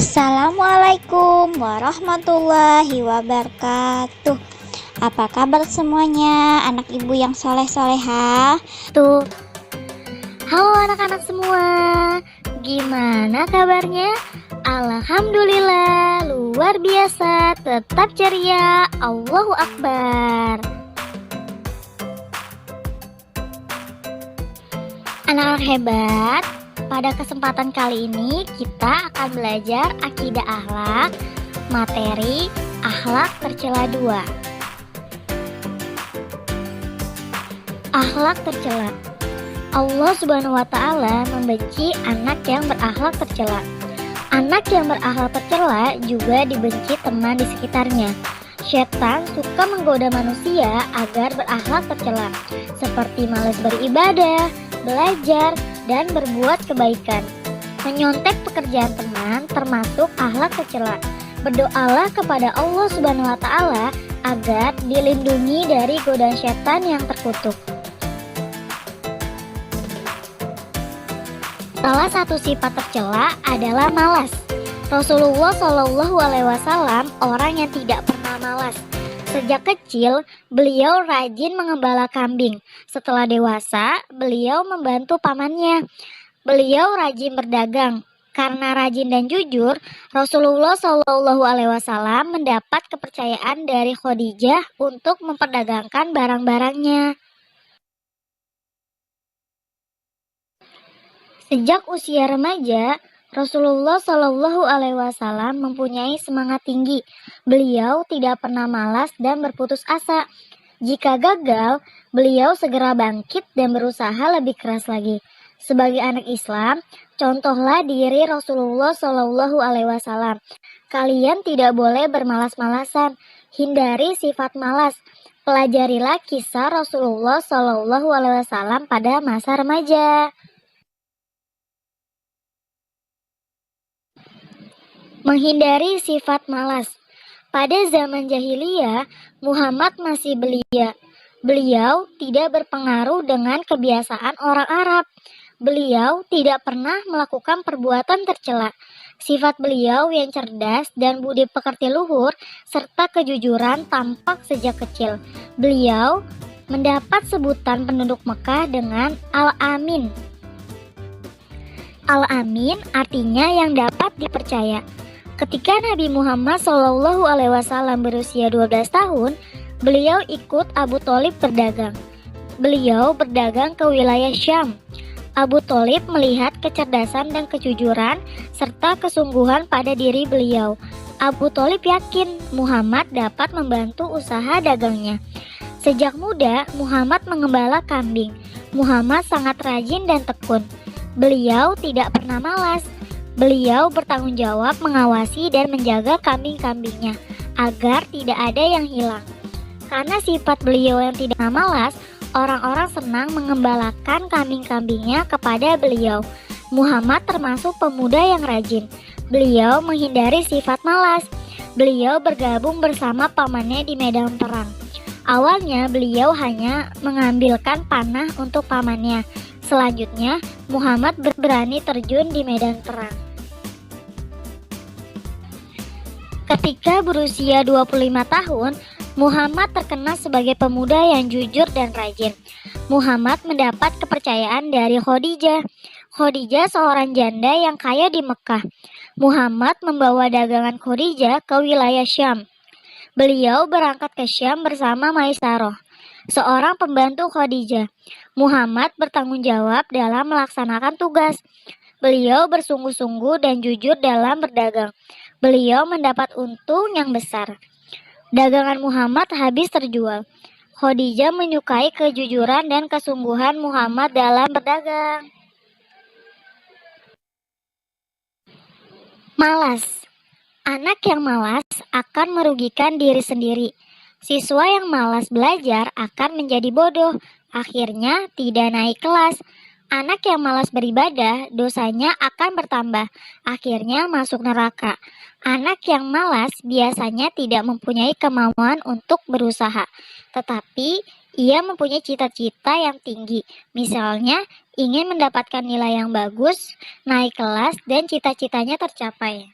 Assalamualaikum warahmatullahi wabarakatuh. Apa kabar semuanya, anak ibu yang soleh-soleha? Tuh, halo anak-anak semua, gimana kabarnya? Alhamdulillah, luar biasa, tetap ceria, Allahu Akbar. Anak-anak hebat, pada kesempatan kali ini kita akan belajar akidah akhlak, materi akhlak tercela 2. Akhlak tercela. Allah Subhanahu wa Ta'ala membenci anak yang berakhlak tercela. Anak yang berakhlak tercela juga dibenci teman di sekitarnya. Syaitan suka menggoda manusia agar berakhlak tercela, seperti malas beribadah, belajar, dan berbuat kebaikan. Menyontek pekerjaan teman termasuk akhlak tercela. Berdoalah kepada Allah Subhanahu wa Ta'ala agar dilindungi dari godaan syaitan yang terkutuk. Salah satu sifat tercela adalah malas. Rasulullah Shallallahu Alaihi Wasallam orang yang tidak pernah malas. Sejak kecil, beliau rajin mengembala kambing. Setelah dewasa, beliau membantu pamannya. Beliau rajin berdagang. Karena rajin dan jujur, Rasulullah Shallallahu Alaihi Wasallam mendapat kepercayaan dari Khadijah untuk memperdagangkan barang-barangnya. Sejak usia remaja, Rasulullah Shallallahu Alaihi Wasallam mempunyai semangat tinggi. Beliau tidak pernah malas dan berputus asa. Jika gagal, beliau segera bangkit dan berusaha lebih keras lagi. Sebagai anak Islam, contohlah diri Rasulullah Shallallahu Alaihi Wasallam. Kalian tidak boleh bermalas-malasan. Hindari sifat malas. Pelajarilah kisah Rasulullah Shallallahu Alaihi Wasallam pada masa remaja. Menghindari sifat malas. Pada zaman jahiliyah, Muhammad masih belia. Beliau tidak berpengaruh dengan kebiasaan orang Arab. Beliau tidak pernah melakukan perbuatan tercela. Sifat beliau yang cerdas dan budi pekerti luhur serta kejujuran tampak sejak kecil. Beliau mendapat sebutan penduduk Mekah dengan Al-Amin. Al-Amin artinya yang dapat dipercaya. Ketika Nabi Muhammad Shallallahu Alaihi Wasallam berusia 12 tahun, beliau ikut Abu Thalib berdagang. Beliau berdagang ke wilayah Syam. Abu Thalib melihat kecerdasan dan kejujuran serta kesungguhan pada diri beliau. Abu Thalib yakin Muhammad dapat membantu usaha dagangnya. Sejak muda, Muhammad mengembala kambing. Muhammad sangat rajin dan tekun. Beliau tidak pernah malas. Beliau bertanggung jawab mengawasi dan menjaga kambing-kambingnya agar tidak ada yang hilang. Karena sifat beliau yang tidak malas, orang-orang senang mengembalakan kambing-kambingnya kepada beliau. Muhammad termasuk pemuda yang rajin. Beliau menghindari sifat malas. Beliau bergabung bersama pamannya di medan perang. Awalnya beliau hanya mengambilkan panah untuk pamannya. Selanjutnya, Muhammad berani terjun di medan perang. Ketika berusia 25 tahun, Muhammad terkenal sebagai pemuda yang jujur dan rajin. Muhammad mendapat kepercayaan dari Khadijah. Khadijah seorang janda yang kaya di Mekah. Muhammad membawa dagangan Khadijah ke wilayah Syam. Beliau berangkat ke Syam bersama Maisarah, seorang pembantu Khadijah. Muhammad bertanggung jawab dalam melaksanakan tugas. Beliau bersungguh-sungguh dan jujur dalam berdagang. Beliau mendapat untung yang besar. Dagangan Muhammad habis terjual. Khadijah menyukai kejujuran dan kesungguhan Muhammad dalam berdagang. Malas. Anak yang malas akan merugikan diri sendiri. Siswa yang malas belajar akan menjadi bodoh, akhirnya tidak naik kelas. Anak yang malas beribadah, dosanya akan bertambah, akhirnya masuk neraka. Anak yang malas biasanya tidak mempunyai kemauan untuk berusaha, tetapi ia mempunyai cita-cita yang tinggi. Misalnya, ingin mendapatkan nilai yang bagus, naik kelas, dan cita-citanya tercapai.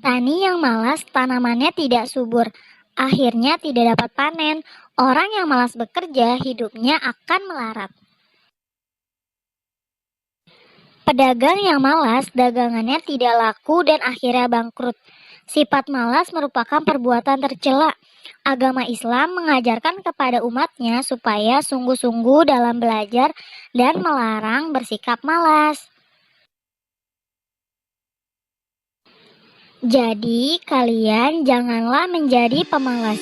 Petani yang malas, tanamannya tidak subur, akhirnya tidak dapat panen. Orang yang malas bekerja, hidupnya akan melarat. Pedagang yang malas, dagangannya tidak laku dan akhirnya bangkrut. Sifat malas merupakan perbuatan tercela. Agama Islam mengajarkan kepada umatnya supaya sungguh-sungguh dalam belajar dan melarang bersikap malas. Jadi, kalian janganlah menjadi pemalas.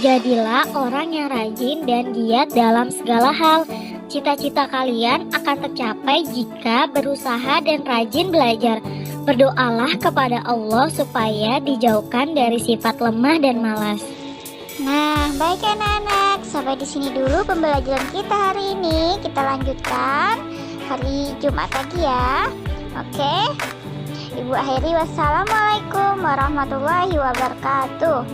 Jadilah orang yang rajin dan giat dalam segala hal. Cita-cita kalian akan tercapai jika berusaha dan rajin belajar. Berdoalah kepada Allah supaya dijauhkan dari sifat lemah dan malas. Nah, baik anak-anak, sampai di sini dulu pembelajaran kita hari ini. Kita lanjutkan hari Jumat lagi ya. Oke. Ibu akhiri, wassalamualaikum warahmatullahi wabarakatuh.